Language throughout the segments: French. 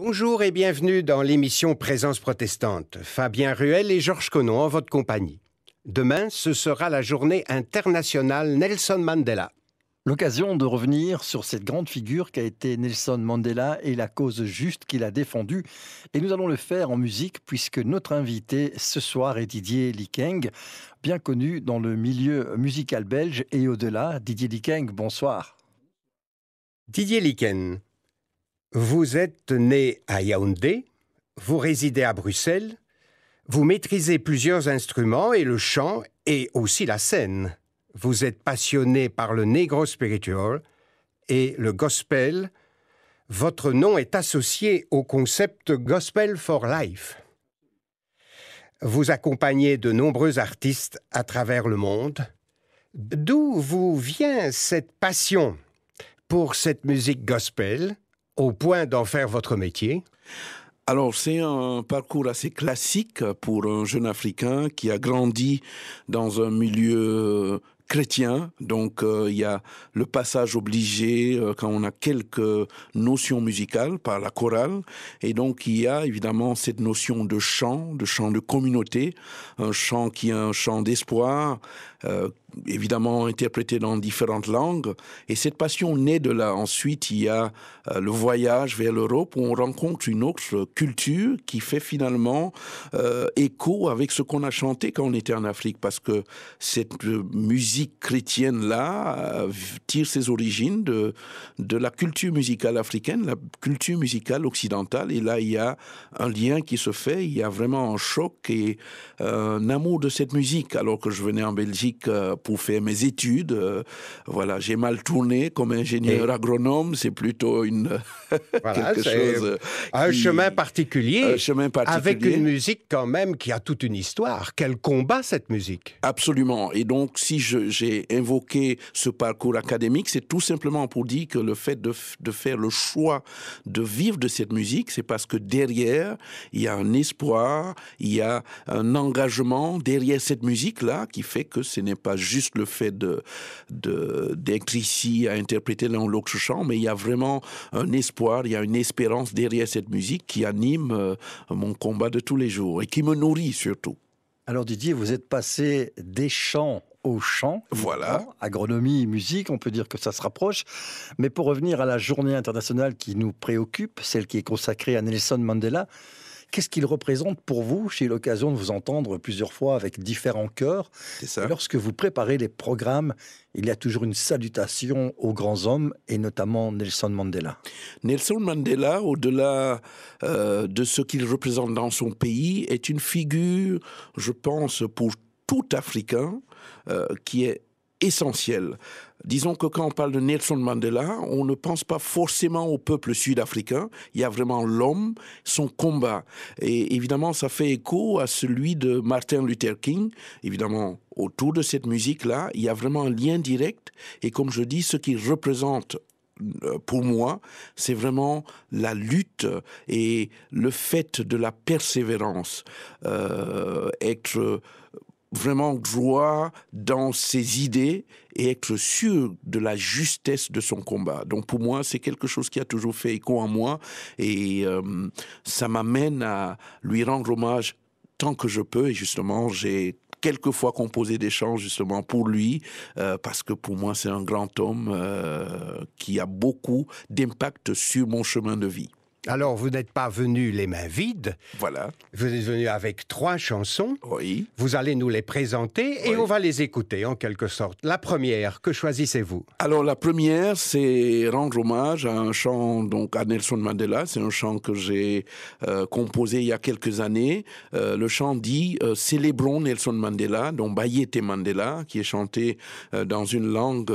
Bonjour et bienvenue dans l'émission Présence protestante. Fabien Ruel et Georges Connon en votre compagnie. Demain, ce sera la journée internationale Nelson Mandela. L'occasion de revenir sur cette grande figure qu'a été Nelson Mandela et la cause juste qu'il a défendue. Et nous allons le faire en musique puisque notre invité ce soir est Didier Likeng, bien connu dans le milieu musical belge et au-delà. Didier Likeng, bonsoir. Didier Likeng, vous êtes né à Yaoundé, vous résidez à Bruxelles, vous maîtrisez plusieurs instruments et le chant et aussi la scène. Vous êtes passionné par le negro spiritual et le gospel. Votre nom est associé au concept Gospel for Life. Vous accompagnez de nombreux artistes à travers le monde. D'où vous vient cette passion pour cette musique gospel, au point d'en faire votre métier? Alors, c'est un parcours assez classique pour un jeune Africain qui a grandi dans un milieu chrétien. Donc, il y a le passage obligé quand on a quelques notions musicales par la chorale. Et donc, il y a évidemment cette notion de chant de communauté, un chant qui est un chant d'espoir, évidemment interprété dans différentes langues. Et cette passion naît de là. Ensuite, il y a le voyage vers l'Europe où on rencontre une autre culture qui fait finalement écho avec ce qu'on a chanté quand on était en Afrique. Parce que cette musique chrétienne-là tire ses origines de la culture musicale africaine, la culture musicale occidentale. Et là, il y a un lien qui se fait. Il y a vraiment un choc et un amour de cette musique. Alors que je venais en Belgique pour faire mes études. Voilà, j'ai mal tourné comme ingénieur agronome. C'est plutôt voilà, quelque chose... Un chemin particulier. Un chemin particulier. Avec une musique quand même qui a toute une histoire. Quel combat cette musique? Absolument. Et donc, si j'ai invoqué ce parcours académique, c'est tout simplement pour dire que le fait de faire le choix de vivre de cette musique, c'est parce que derrière, il y a un espoir, il y a un engagement derrière cette musique-là qui fait que ce n'est pas juste le fait d'être ici à interpréter l'un ou l'autre chant, mais il y a vraiment un espoir, il y a une espérance derrière cette musique qui anime mon combat de tous les jours et qui me nourrit surtout. Alors Didier, vous êtes passé des chants au chant. Voilà. Agronomie, musique, on peut dire que ça se rapproche. Mais pour revenir à la journée internationale qui nous préoccupe, celle qui est consacrée à Nelson Mandela, qu'est-ce qu'il représente pour vous? J'ai eu l'occasion de vous entendre plusieurs fois avec différents chœurs. C'est ça. Et lorsque vous préparez les programmes, il y a toujours une salutation aux grands hommes, et notamment Nelson Mandela. Nelson Mandela, au-delà de ce qu'il représente dans son pays, est une figure, je pense, pour tout Africain, qui est essentielle. Disons que quand on parle de Nelson Mandela, on ne pense pas forcément au peuple sud-africain. Il y a vraiment l'homme, son combat. Et évidemment, ça fait écho à celui de Martin Luther King. Évidemment, autour de cette musique-là, il y a vraiment un lien direct. Et comme je dis, ce qu'il représente pour moi, c'est vraiment la lutte et le fait de la persévérance. Être vraiment droit dans ses idées et être sûr de la justesse de son combat. Donc pour moi, c'est quelque chose qui a toujours fait écho en moi et ça m'amène à lui rendre hommage tant que je peux. Et justement, j'ai quelquefois composé des chants justement pour lui, parce que pour moi, c'est un grand homme qui a beaucoup d'impact sur mon chemin de vie. Alors, vous n'êtes pas venu les mains vides. Voilà. Vous êtes venu avec 3 chansons. Oui. Vous allez nous les présenter et Oui. on va les écouter en quelque sorte. La première, que choisissez-vous? Alors la première, c'est rendre hommage à un chant donc à Nelson Mandela. C'est un chant que j'ai composé il y a quelques années. Le chant dit célébrons Nelson Mandela, donc Bayete Mandela, qui est chanté dans une langue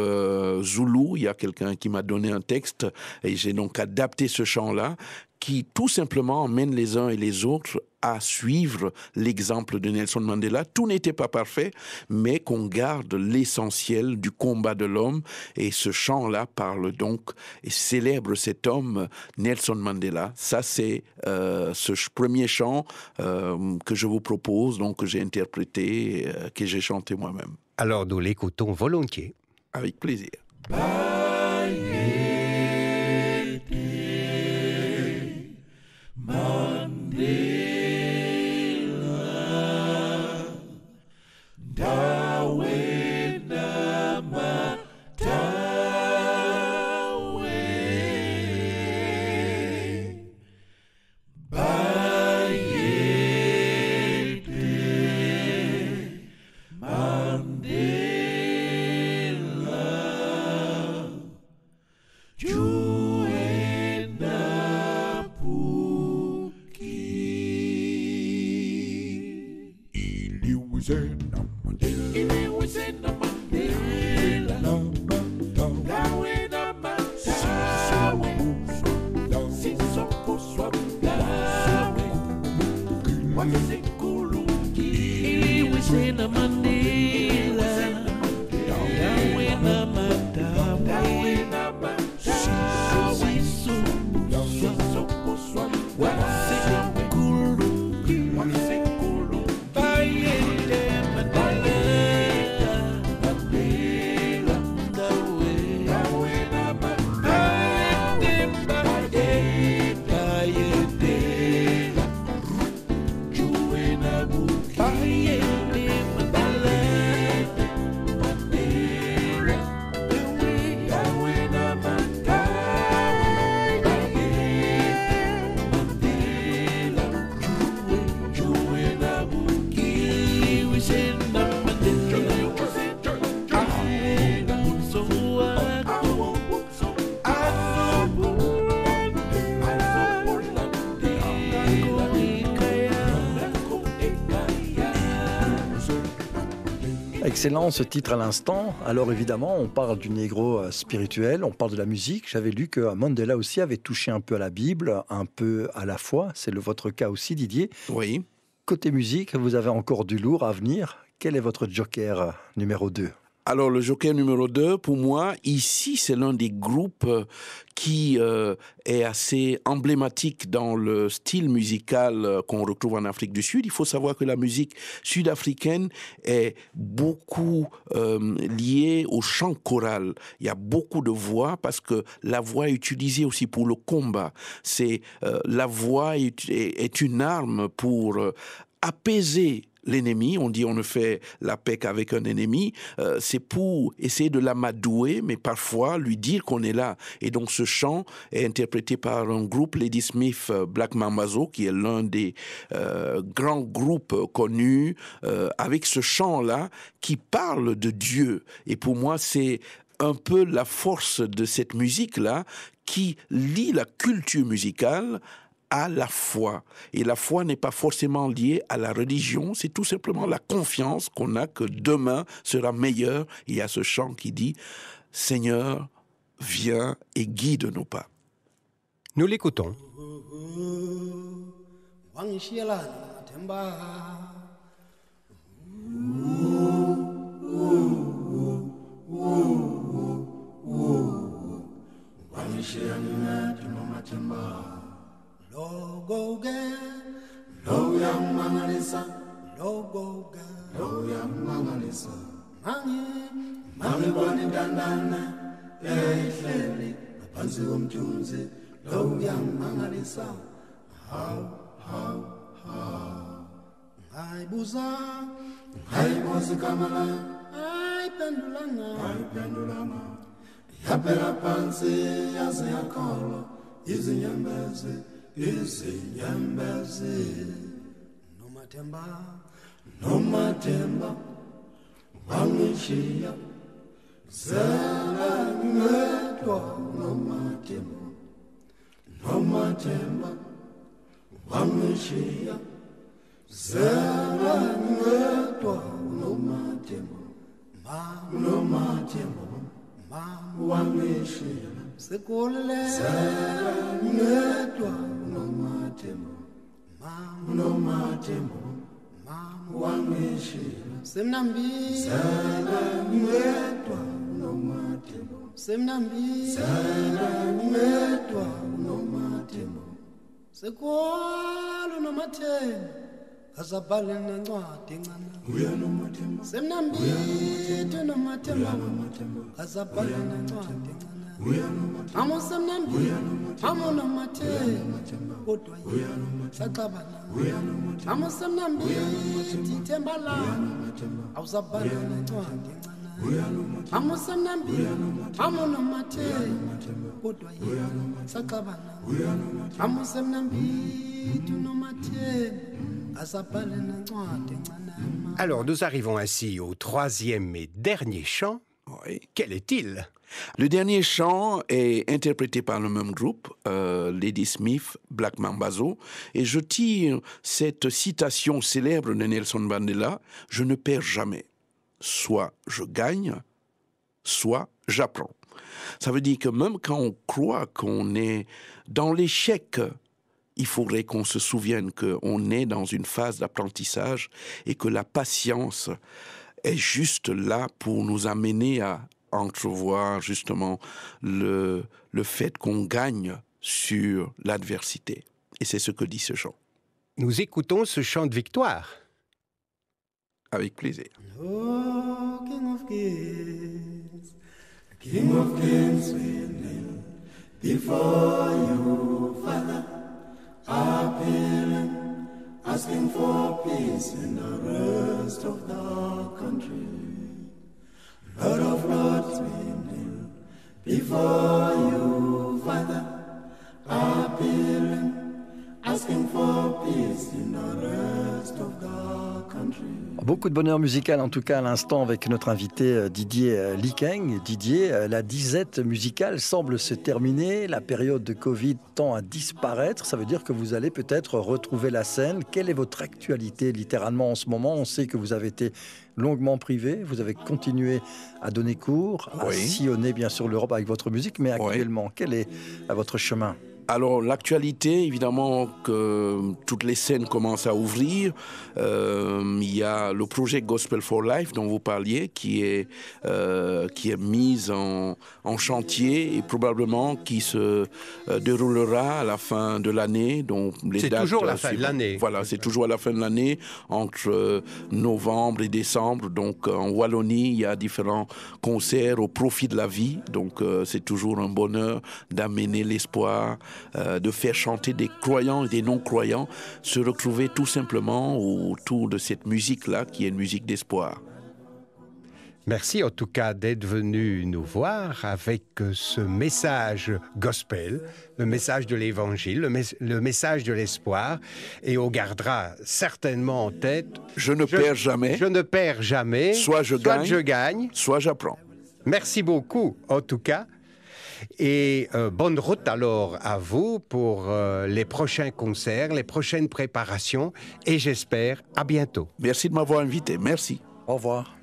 zoulou. Il y a quelqu'un qui m'a donné un texte et j'ai donc adapté ce chant-là, qui tout simplement emmène les uns et les autres à suivre l'exemple de Nelson Mandela. Tout n'était pas parfait, mais qu'on garde l'essentiel du combat de l'homme. Et ce chant-là parle donc et célèbre cet homme, Nelson Mandela. Ça, c'est ce premier chant que je vous propose, donc que j'ai interprété, que j'ai chanté moi-même. Alors, nous l'écoutons volontiers. Avec plaisir. Excellent ce titre à l'instant. Alors évidemment, on parle du négro spirituel, on parle de la musique. J'avais lu que Mandela aussi avait touché un peu à la Bible, un peu à la foi. C'est votre cas aussi, Didier. Oui. Côté musique, vous avez encore du lourd à venir. Quel est votre joker numéro 2 ? Alors, le joker numéro 2, pour moi, ici, c'est l'un des groupes qui est assez emblématique dans le style musical qu'on retrouve en Afrique du Sud. Il faut savoir que la musique sud-africaine est beaucoup liée au chant choral. Il y a beaucoup de voix parce que la voix est utilisée aussi pour le combat. La voix est une arme pour apaiser l'ennemi. On dit on ne fait la paix qu'avec un ennemi. C'est pour essayer de l'amadouer, mais parfois lui dire qu'on est là. Et donc ce chant est interprété par un groupe, Ladysmith Black Mambazo, qui est l'un des grands groupes connus, avec ce chant-là qui parle de Dieu. Et pour moi, c'est un peu la force de cette musique-là qui lie la culture musicale à la foi. Et la foi n'est pas forcément liée à la religion, c'est tout simplement la confiance qu'on a que demain sera meilleur. Il y a ce chant qui dit « Seigneur, viens et guide nos pas ». Nous l'écoutons. Logo girl, lo yang mangalisa, logo girl, lo yang mangalisa. Mangi bani dandana, ehleli, ngaphansi komthunzi, lo yang mangalisa. How. Hayibuza kamala, pendulanga. Yaphela phansi yaze yakholwa, izinyembezi. Nomathemba wangishiya zela ngedwa Nomathemba wangishiya zela ngedwa Nomathemba wangishiya sekolele zela ngedwa Nomathemba wangishila semnambi zela ngedwa Nomathemba semnambi zela ngedwa Nomathemba sekwalo Nomathemba kasabhale nencwadi encane uya Nomathemba semnambi Nomathemba kasabhale nencwadi encane Amo semnambi, amo Nomathemba, kodwa yena saxabana. Amo semnambi, thithemba lami, awusabhali nencwadi encane. Amo semnambi, amo Nomathemba, kodwa yena saxabana. Amo semnambi, Nomathemba, asabhali nencwadi encane. Alors nous arrivons ainsi au troisième et dernier chant. Oui. Quel est-il? Le dernier chant est interprété par le même groupe, Lady Smith, Black Mambazo, et je tire cette citation célèbre de Nelson Mandela, « Je ne perds jamais. Soit je gagne, soit j'apprends ». Ça veut dire que même quand on croit qu'on est dans l'échec, il faudrait qu'on se souvienne qu'on est dans une phase d'apprentissage et que la patience est juste là pour nous amener à entrevoir justement le fait qu'on gagne sur l'adversité. Et c'est ce que dit ce chant. Nous écoutons ce chant de victoire. Avec plaisir. Oh, King of Kings, King of Kings, we kneel before you, Father, appealing, asking for peace in the rest of the country. Lord of Lords, we kneel before you, Father, appealing, asking for peace in the rest of the country. Beaucoup de bonheur musical en tout cas à l'instant avec notre invité Didier Likeng. Didier, la disette musicale semble se terminer, la période de Covid tend à disparaître, ça veut dire que vous allez peut-être retrouver la scène. Quelle est votre actualité littéralement en ce moment? On sait que vous avez été longuement privé, vous avez continué à donner cours, à sillonner bien sûr l'Europe avec votre musique, mais actuellement, quel est votre chemin? Alors, l'actualité, évidemment, que toutes les scènes commencent à ouvrir. Il y a le projet Gospel for Life dont vous parliez, qui est mis en chantier et probablement qui se déroulera à la fin de l'année. Donc, c'est toujours la fin de l'année. Voilà, c'est toujours à la fin de l'année, entre novembre et décembre. Donc, en Wallonie, il y a différents concerts au profit de la vie. Donc, c'est toujours un bonheur d'amener l'espoir, de faire chanter des croyants et des non-croyants, se retrouver tout simplement autour de cette musique-là, qui est une musique d'espoir. Merci en tout cas d'être venu nous voir avec ce message gospel, le message de l'évangile, le message de l'espoir, et on gardera certainement en tête « Je ne perds jamais. Je ne perds jamais. Soit je gagne, soit j'apprends. » Merci beaucoup en tout cas. Et bonne route alors à vous pour les prochains concerts, les prochaines préparations, et j'espère à bientôt. Merci de m'avoir invité, merci. Au revoir.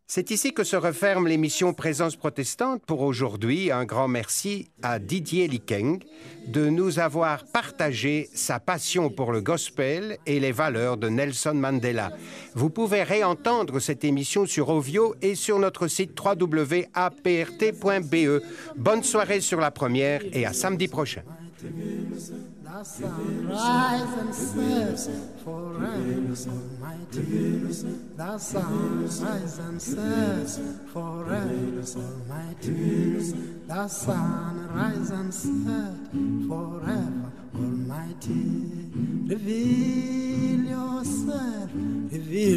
C'est ici que se referme l'émission Présence protestante pour aujourd'hui. Un grand merci à Didier Likeng de nous avoir partagé sa passion pour le gospel et les valeurs de Nelson Mandela. Vous pouvez réentendre cette émission sur Ovio et sur notre site www.aprt.be. Bonne soirée sur la première et à samedi prochain. The sun rise and set forever, Almighty. The sun rise and set forever, Almighty. The sun rise and set forever, Almighty. Reveal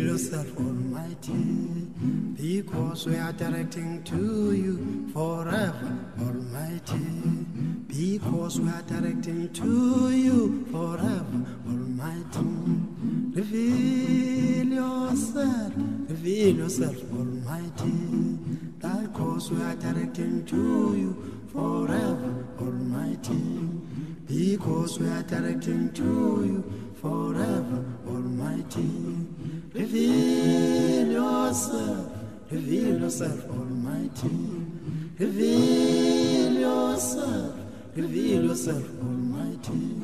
yourself, Almighty, because we are directing to you forever, Almighty. Because we are directing to you forever, Almighty. Reveal yourself, Almighty. Because we are directing to you forever, Almighty. Because we are directing to you forever, Almighty. Reveal yourself, Almighty. Reveal yourself, Almighty,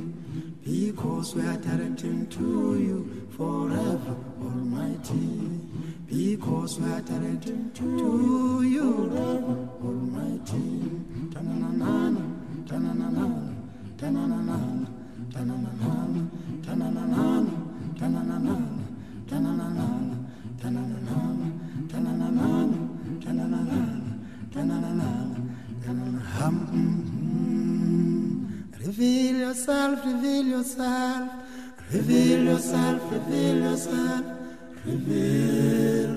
because we are directing to you forever, Almighty. Because we are directing to you forever, Almighty. Ta-na-na-na, ta-na-na-na, ta-na-na-na, ta-na-na-na, ta-na-na-na, ta-na-na-na, ta-na-na-na, ta-na-na-na, ta-na-na-na, ta-na-na-na, ta-na-na-na. Reveal yourself, reveal yourself, reveal yourself, reveal yourself, reveal